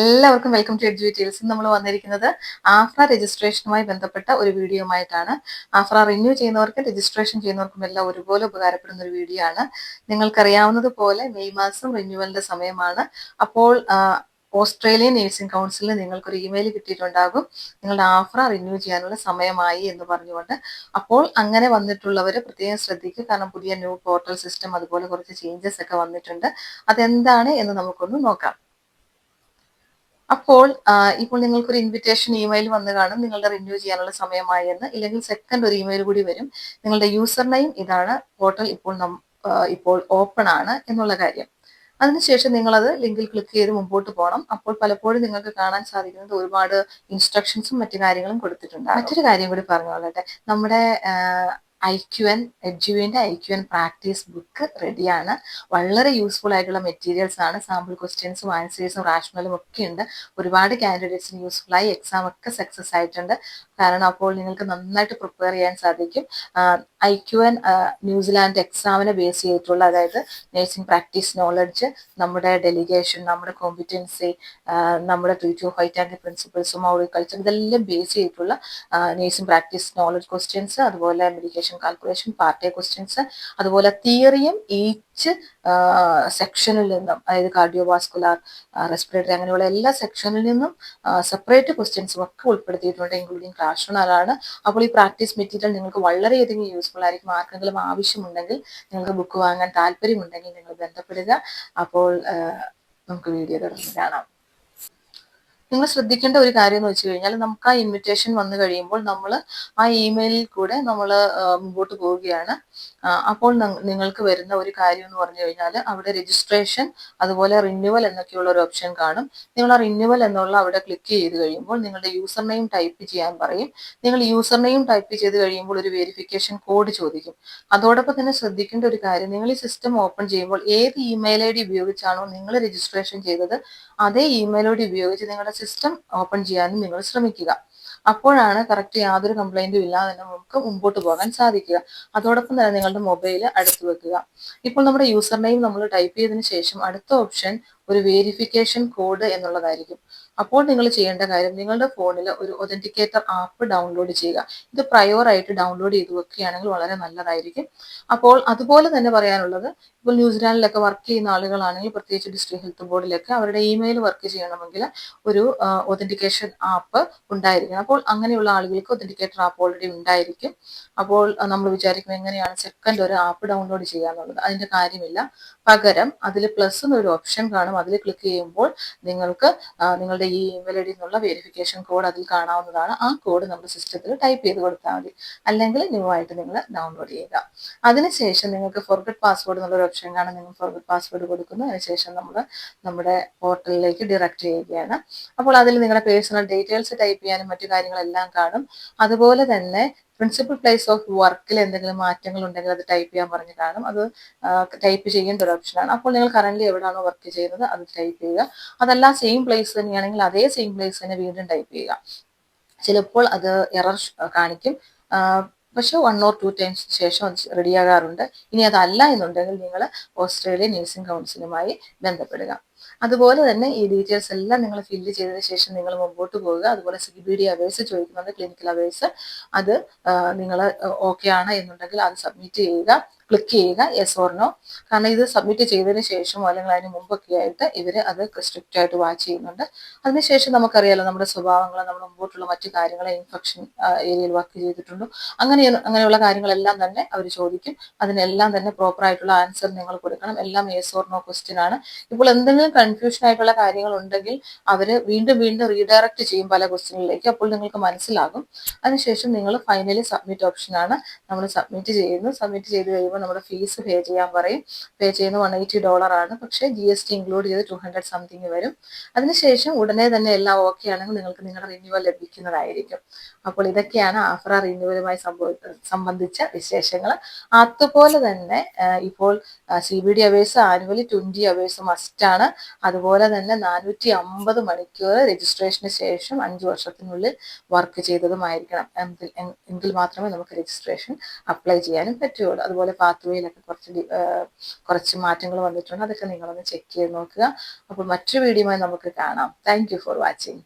എല്ലാവർക്കും welcome to edu details. നമ്മൾ വന്നിരിക്കുന്നത് ആഫ്ര രജിസ്ട്രേഷനുമായി ബന്ധപ്പെട്ട ഒരു വീഡിയോയുമായിട്ടാണ്. ആഫ്ര റിന്യൂ ചെയ്യുന്നവർക്കും രജിസ്ട്രേഷൻ ചെയ്യുന്നവർക്കും എല്ലാം ഒരുപോലെ ഉപകാരപ്പെടുന്ന ഒരു വീഡിയോ ആണ്. നിങ്ങൾക്കറിയാവുന്നതുപോലെ മെയ് മാസം റിന്യൂവലിന്റെ സമയമാണ്. അപ്പോൾ ഓസ്ട്രേലിയൻ നേഴ്സിംഗ് കൗൺസിലിന് നിങ്ങൾക്കൊരു ഇമെയിൽ കിട്ടിയിട്ടുണ്ടാകും, നിങ്ങളുടെ ആഫ്ര റിന്യൂ ചെയ്യാനുള്ള സമയമായി എന്ന് പറഞ്ഞുകൊണ്ട്. അപ്പോൾ അങ്ങനെ വന്നിട്ടുള്ളവർ പ്രത്യേകം ശ്രദ്ധിക്കുക, കാരണം പുതിയ ന്യൂ പോർട്ടൽ സിസ്റ്റം അതുപോലെ കുറച്ച് ചേഞ്ചസ് ഒക്കെ വന്നിട്ടുണ്ട്. അതെന്താണ് എന്ന് നമുക്കൊന്ന് നോക്കാം. അപ്പോൾ ഇപ്പോൾ നിങ്ങൾക്കൊരു ഇൻവിറ്റേഷൻ ഇമെയിൽ വന്ന് കാണും, നിങ്ങളുടെ റിന്യൂ ചെയ്യാനുള്ള സമയമായി എന്ന്. ഇല്ലെങ്കിൽ സെക്കൻഡ് ഒരു ഇമെയിൽ കൂടി വരും, നിങ്ങളുടെ യൂസർ നെയിം ഇതാണ്, പോർട്ടൽ ഇപ്പോൾ ഓപ്പൺ ആണ് എന്നുള്ള കാര്യം. അതിനുശേഷം നിങ്ങളത് ലിങ്കിൽ ക്ലിക്ക് ചെയ്ത് മുമ്പോട്ട് പോകണം. അപ്പോൾ പലപ്പോഴും നിങ്ങൾക്ക് കാണാൻ സാധിക്കുന്നത് ഒരുപാട് ഇൻസ്ട്രക്ഷൻസും മറ്റു കാര്യങ്ങളും കൊടുത്തിട്ടുണ്ട്. മറ്റൊരു കാര്യം കൂടി പറഞ്ഞോളട്ടെ, നമ്മുടെ എഡ്യുവിൻ്റെ IQN പ്രാക്ടീസ് ബുക്ക് റെഡിയാണ്. വളരെ യൂസ്ഫുൾ ആയിട്ടുള്ള മെറ്റീരിയൽസ് ആണ്. സാമ്പിൾ ക്വസ്റ്റ്യൻസും ആൻസേഴ്സും റാഷണലും ഒക്കെ ഉണ്ട്. ഒരുപാട് കാൻഡിഡേറ്റ്സിന് യൂസ്ഫുള്ളായി, എക്സാം ഒക്കെ സക്സസ് ആയിട്ടുണ്ട്. കാരണം അപ്പോൾ നിങ്ങൾക്ക് നന്നായിട്ട് പ്രിപ്പയർ ചെയ്യാൻ സാധിക്കും. IQN ന്യൂസിലാൻഡ് എക്സാമിനെ ബേസ് ചെയ്തിട്ടുള്ള, അതായത് നേഴ്സിംഗ് പ്രാക്ടീസ് നോളജ്, നമ്മുടെ ഡെലിഗേഷൻ, നമ്മുടെ കോമ്പിറ്റൻസി, നമ്മുടെ ട്രീറ്റ് ഓഫ് ഹൈറ്റ് ആൻഡ് പ്രിൻസിപ്പിൾസും ഹോർട്ടിക്കൾച്ചർ, ഇതെല്ലാം ബേസ് ചെയ്തിട്ടുള്ള നേഴ്സിംഗ് പ്രാക്ടീസ് നോളജ് ക്വസ്റ്റ്യൻസ്, അതുപോലെ medication calculation, part A questions, അതുപോലെ തിയറിയും ഈച്ച് സെക്ഷനിൽ നിന്നും, അതായത് കാർഡിയോവാസ്കുലാർ, റെസ്പിറേറ്ററി, അങ്ങനെയുള്ള എല്ലാ സെക്ഷനിൽ നിന്നും സെപ്പറേറ്റ് ക്വസ്റ്റ്യൻസും ഒക്കെ ഉൾപ്പെടുത്തിയിട്ടുണ്ട്, ഇൻക്ലൂഡിങ് ക്ലാസ് റൂം. അപ്പോൾ ഈ പ്രാക്ടീസ് മെറ്റീരിയൽ നിങ്ങൾക്ക് വളരെയധികം യൂസ്ഫുൾ ആയിരിക്കും. ആർക്കെങ്കിലും ആവശ്യമുണ്ടെങ്കിൽ, നിങ്ങൾക്ക് ബുക്ക് വാങ്ങാൻ താല്പര്യമുണ്ടെങ്കിൽ നിങ്ങൾ ബന്ധപ്പെടുക. അപ്പോൾ നമുക്ക് വീഡിയോ തുടർന്ന് കാണാം. നിങ്ങൾ ശ്രദ്ധിക്കേണ്ട ഒരു കാര്യം എന്ന് വെച്ച് കഴിഞ്ഞാൽ, നമുക്ക് ആ ഇൻവിറ്റേഷൻ വന്നു കഴിയുമ്പോൾ നമ്മൾ ആ ഇമെയിലിൽ കൂടെ നമ്മൾ മുമ്പോട്ട് പോവുകയാണ്. അപ്പോൾ നിങ്ങൾക്ക് വരുന്ന ഒരു കാര്യം എന്ന് പറഞ്ഞു കഴിഞ്ഞാൽ, അവിടെ രജിസ്ട്രേഷൻ അതുപോലെ റിന്യൂവൽ എന്നൊക്കെയുള്ള ഒരു ഓപ്ഷൻ കാണും. നിങ്ങൾ ആ റിന്യൂവൽ എന്നുള്ള അവിടെ ക്ലിക്ക് ചെയ്ത് കഴിയുമ്പോൾ നിങ്ങളുടെ യൂസർ നെയിം ടൈപ്പ് ചെയ്യാൻ പറയും. നിങ്ങൾ യൂസർ നെയിം ടൈപ്പ് ചെയ്ത് കഴിയുമ്പോൾ ഒരു വെരിഫിക്കേഷൻ കോഡ് ചോദിക്കും. അതോടൊപ്പം തന്നെ ശ്രദ്ധിക്കേണ്ട ഒരു കാര്യം, നിങ്ങൾ ഈ സിസ്റ്റം ഓപ്പൺ ചെയ്യുമ്പോൾ ഏത് ഇമെയിൽ ID ഉപയോഗിച്ചാണോ നിങ്ങൾ രജിസ്ട്രേഷൻ ചെയ്തത്, അതേ ഇമെയിൽ ID ഉപയോഗിച്ച് നിങ്ങളുടെ സിസ്റ്റം ഓപ്പൺ ചെയ്യാനും നിങ്ങൾ ശ്രമിക്കുക. അപ്പോഴാണ് കറക്റ്റ് യാതൊരു കംപ്ലൈന്റും ഇല്ലാതെ തന്നെ നമുക്ക് മുമ്പോട്ട് പോകാൻ സാധിക്കുക. അതോടൊപ്പം തന്നെ നിങ്ങളുടെ മൊബൈൽ അടുത്ത് വെക്കുക. ഇപ്പോൾ നമ്മുടെ യൂസർ നെയിം നമ്മൾ ടൈപ്പ് ചെയ്തതിന് ശേഷം അടുത്ത ഓപ്ഷൻ ഒരു വെരിഫിക്കേഷൻ കോഡ് എന്നുള്ളതായിരിക്കും. അപ്പോൾ നിങ്ങൾ ചെയ്യേണ്ട കാര്യം, നിങ്ങളുടെ ഫോണിൽ ഒരു ഒതന്റിക്കേറ്റർ ആപ്പ് ഡൗൺലോഡ് ചെയ്യുക. ഇത് പ്രയോറായിട്ട് ഡൗൺലോഡ് ചെയ്ത് വെക്കുകയാണെങ്കിൽ വളരെ നല്ലതായിരിക്കും. അപ്പോൾ അതുപോലെ തന്നെ പറയാനുള്ളത്, ഇപ്പോൾ ന്യൂസിലാൻഡിലൊക്കെ വർക്ക് ചെയ്യുന്ന ആളുകളാണെങ്കിൽ, പ്രത്യേകിച്ച് ഡിസ്ട്രിക്ട് ഹെൽത്ത് ബോർഡിലൊക്കെ അവരുടെ ഇമെയിൽ വർക്ക് ചെയ്യണമെങ്കിൽ ഒരു ഒതന്റിക്കേഷൻ ആപ്പ് ഉണ്ടായിരിക്കണം. അപ്പോൾ അങ്ങനെയുള്ള ആളുകൾക്ക് ഒതന്റിക്കേറ്റർ ആപ്പ് ഓൾറെഡി ഉണ്ടായിരിക്കും. അപ്പോൾ നമ്മൾ വിചാരിക്കും എങ്ങനെയാണ് സെക്കൻഡ് ഒരു ആപ്പ് ഡൗൺലോഡ് ചെയ്യുക എന്നുള്ളത്. അതിന്റെ കാര്യമില്ല. പകരം അതിൽ പ്ലസ് എന്നൊരു ഓപ്ഷൻ കാണും. അതിൽ ക്ലിക്ക് ചെയ്യുമ്പോൾ നിങ്ങൾക്ക് നിങ്ങളുടെ ഈ ഇമെയിൽ ID എന്നുള്ള വെരിഫിക്കേഷൻ കോഡ് അതിൽ കാണാവുന്നതാണ്. ആ കോഡ് നമ്മുടെ സിസ്റ്റത്തിൽ ടൈപ്പ് ചെയ്ത് കൊടുത്താൽ മതി. അല്ലെങ്കിൽ ന്യൂ ആയിട്ട് നിങ്ങൾ ഡൗൺലോഡ് ചെയ്യുക. അതിനുശേഷം നിങ്ങൾക്ക് ഫോർഗെറ്റ് പാസ്വേഡ് എന്നുള്ളൊരു ഓപ്ഷൻ കാണാം. നിങ്ങൾ ഫോർഗെറ്റ് പാസ്വേഡ് കൊടുക്കുന്നു. അതിനുശേഷം നമ്മൾ നമ്മുടെ പോർട്ടലിലേക്ക് ഡയറക്റ്റ് ചെയ്യുകയാണ്. അപ്പോൾ അതിൽ നിങ്ങളുടെ പേഴ്സണൽ ഡീറ്റെയിൽസ് ടൈപ്പ് ചെയ്യാനും മറ്റു കാര്യങ്ങളെല്ലാം കാണും. അതുപോലെ തന്നെ പ്രിൻസിപ്പൽ പ്ലേസ് ഓഫ് വർക്കിൽ എന്തെങ്കിലും മാറ്റങ്ങൾ ഉണ്ടെങ്കിൽ അത് ടൈപ്പ് ചെയ്യാൻ പറഞ്ഞു കാണും. അത് ടൈപ്പ് ചെയ്യേണ്ട ഒരു ഓപ്ഷനാണ്. അപ്പോൾ നിങ്ങൾ കറന്റ് എവിടെയാണോ വർക്ക് ചെയ്യുന്നത് അത് ടൈപ്പ് ചെയ്യുക. അതല്ല സെയിം പ്ലേസ് തന്നെയാണെങ്കിൽ അതേ സെയിം പ്ലേസ് തന്നെ വീണ്ടും ടൈപ്പ് ചെയ്യുക. ചിലപ്പോൾ അത് എറർ കാണിക്കും, പക്ഷെ 1 or 2 ടൈംസ് ശേഷം അത് റെഡിയാകാറുണ്ട്. ഇനി അതല്ല എന്നുണ്ടെങ്കിൽ നിങ്ങൾ ഓസ്ട്രേലിയൻ നേഴ്സിംഗ് കൗൺസിലുമായി ബന്ധപ്പെടുക. അതുപോലെ തന്നെ ഈ ഡീറ്റെയിൽസ് എല്ലാം നിങ്ങൾ ഫില്ല് ചെയ്തതിനു ശേഷം നിങ്ങൾ മുമ്പോട്ട് പോവുക. അതുപോലെ CBD അവേഴ്സ് ചോദിക്കുന്നുണ്ട്, ക്ലിനിക്കൽ അവേഴ്സ്. അത് നിങ്ങൾ ഓക്കെ ആണ് എന്നുണ്ടെങ്കിൽ അത് സബ്മിറ്റ് ചെയ്യുക. ക്ലിക്ക് ചെയ്യുക യെസ് ഓർ നോ. കാരണം ഇത് സബ്മിറ്റ് ചെയ്തതിന് ശേഷമോ അല്ലെങ്കിൽ അതിന് മുമ്പൊക്കെ ആയിട്ട് ഇവർ അത് സ്ട്രിക്റ്റ് ആയിട്ട് വാച്ച് ചെയ്യുന്നുണ്ട്. അതിനുശേഷം നമുക്കറിയാലോ നമ്മുടെ സ്വഭാവങ്ങൾ, നമ്മുടെ മുമ്പോട്ടുള്ള മറ്റു കാര്യങ്ങൾ, ഇൻഫെക്ഷൻ ഏരിയയിൽ വർക്ക് ചെയ്തിട്ടുണ്ടോ, അങ്ങനെയുള്ള കാര്യങ്ങളെല്ലാം തന്നെ അവർ ചോദിക്കും. അതിനെല്ലാം തന്നെ പ്രോപ്പർ ആയിട്ടുള്ള ആൻസർ നിങ്ങൾ കൊടുക്കണം. എല്ലാം യെസ് ഓർ നോ ക്വസ്റ്റ്യൻ ആണ്. ഇപ്പോൾ എന്തെങ്കിലും കൺഫ്യൂഷൻ ആയിട്ടുള്ള കാര്യങ്ങൾ ഉണ്ടെങ്കിൽ അവർ വീണ്ടും വീണ്ടും റീഡയറക്റ്റ് ചെയ്യും പല ക്വസ്റ്റ്യനിലേക്ക്. അപ്പോൾ നിങ്ങൾക്ക് മനസ്സിലാകും. അതിനുശേഷം നിങ്ങൾ ഫൈനലി സബ്മിറ്റ് ഓപ്ഷനാണ് നമ്മൾ സബ്മിറ്റ് ചെയ്യുന്നു. സബ്മിറ്റ് ചെയ്ത് കഴിയുമ്പോൾ നമ്മുടെ ഫീസ് പേ ചെയ്യാൻ പറയും. പേ ചെയ്യുന്നത് $180 ആണ്. പക്ഷേ GST ഇൻക്ലൂഡ് ചെയ്ത് 200 സംതിങ് വരും. അതിനുശേഷം ഉടനെ തന്നെ എല്ലാം ഓക്കെ ആണെങ്കിൽ നിങ്ങൾക്ക് നിങ്ങളുടെ റിന്യൂവൽ ലഭിക്കുന്നതായിരിക്കും. അപ്പോൾ ഇതൊക്കെയാണ് ആഫ്ര റിന്യൂവലുമായി സംബന്ധിച്ച വിശേഷങ്ങൾ. അതുപോലെ തന്നെ ഇപ്പോൾ CBD അവേഴ്സ് ആനുവലി 20 അവേഴ്സ് മസ്റ്റാണ്. അതുപോലെ തന്നെ 450 മണിക്കൂർ രജിസ്ട്രേഷന് ശേഷം 5 വർഷത്തിനുള്ളിൽ വർക്ക് ചെയ്തതുമായിരിക്കണം. എങ്കിൽ മാത്രമേ നമുക്ക് രജിസ്ട്രേഷൻ അപ്ലൈ ചെയ്യാനും പറ്റുകയുള്ളൂ. അതുപോലെ പാത്വേയിലൊക്കെ കുറച്ച് മാറ്റങ്ങൾ വന്നിട്ടുണ്ട്. അതൊക്കെ നിങ്ങളൊന്ന് ചെക്ക് ചെയ്ത് നോക്കുക. അപ്പോൾ മറ്റൊരു വീഡിയോയുമായി നമുക്ക് കാണാം. Thank you for watching.